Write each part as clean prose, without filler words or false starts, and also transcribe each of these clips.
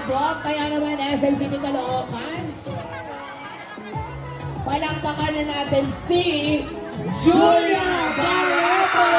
umabot. Kaya naman SM City Caloocan. Palakpakan na natin si Julia Barreto!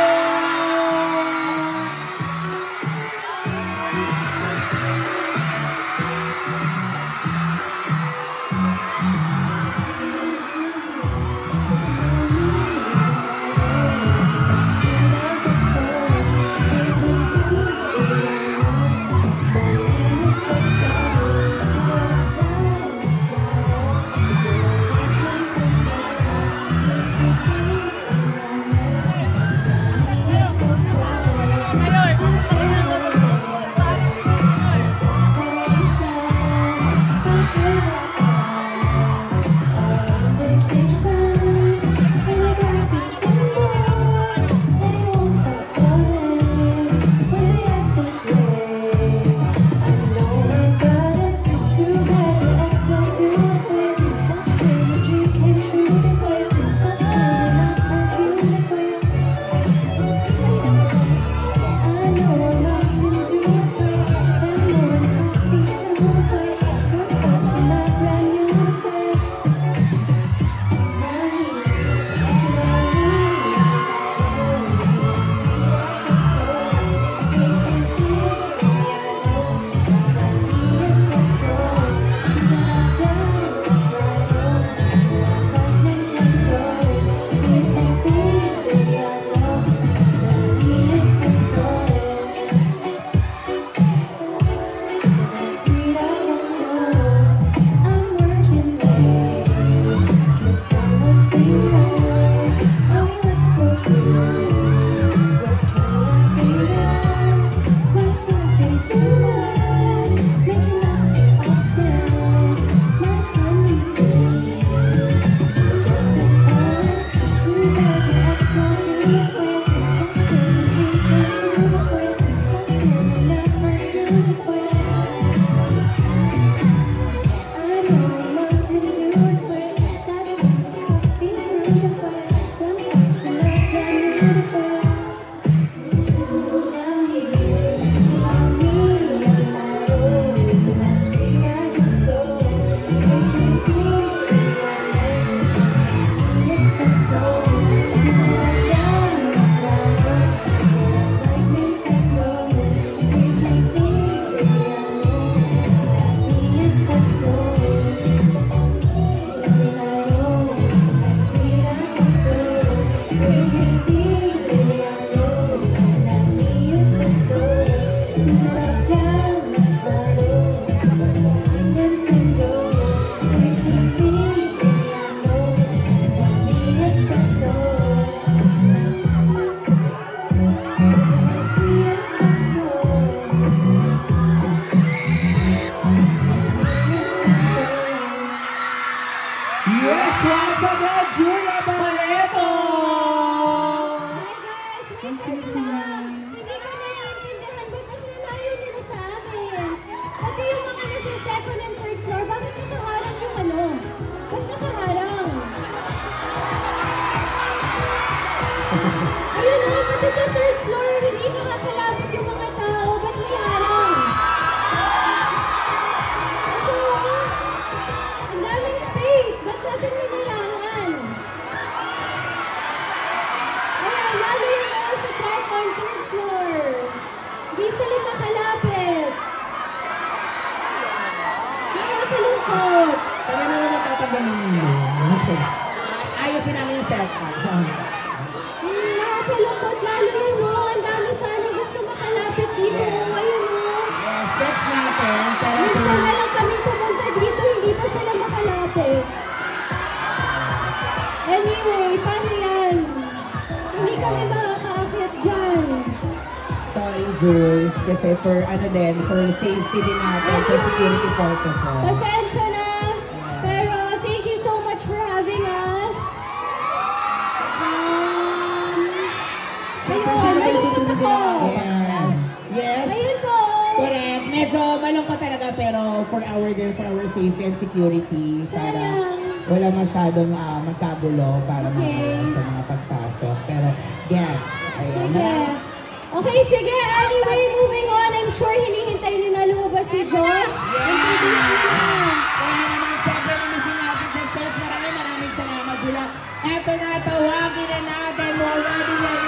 Yes, once again, Julia Barreto! Hi guys, hindi ko naiintindihan ba't naglalayo nila sa akin? Pati yung mga nasa second and third floor, bakit nakaharang yung ano? Ba't nakaharang? Ayun o, pati sa third floor, hindi nakakalapit yung mga tao. Ba't may harang? Ito o, ang daming space. Ba't natin may harangan? Ayan, lalo yun o sa second, third floor. Hindi sila makalapit. Nakakalungkot. Kaya naman nagtatabang ninyo. Ayusin namin yung setup. Nakakalungkot lalo yun o. Ang dami sanang gusto makalapit dito o. Ngayon o. Yes, gets natin. Pero Minsan na lang kami pumunta dito, hindi pa sila makalapit. Anyway, paano yan? Hindi kami makakaakyat dyan. sorry, Jules. Kasi for ano din, for safety din natin, for security purposes. Pasensya na. Pero thank you so much for having us. Ayun, nalungkot ako. Yes. Yes. Ayun po. Correct. Medyo malungkot talaga pero for our safety and security para Sayang. wala masyadong magkagulo para Okay. sa mga pagpasok. Pero gets. Ayan. Sige. Okay, sige. Anyway, moving on. I'm sure hinihintay niyo na lumabas si Josh. sila. Eto na, tawagin na natin. We're ready, ready.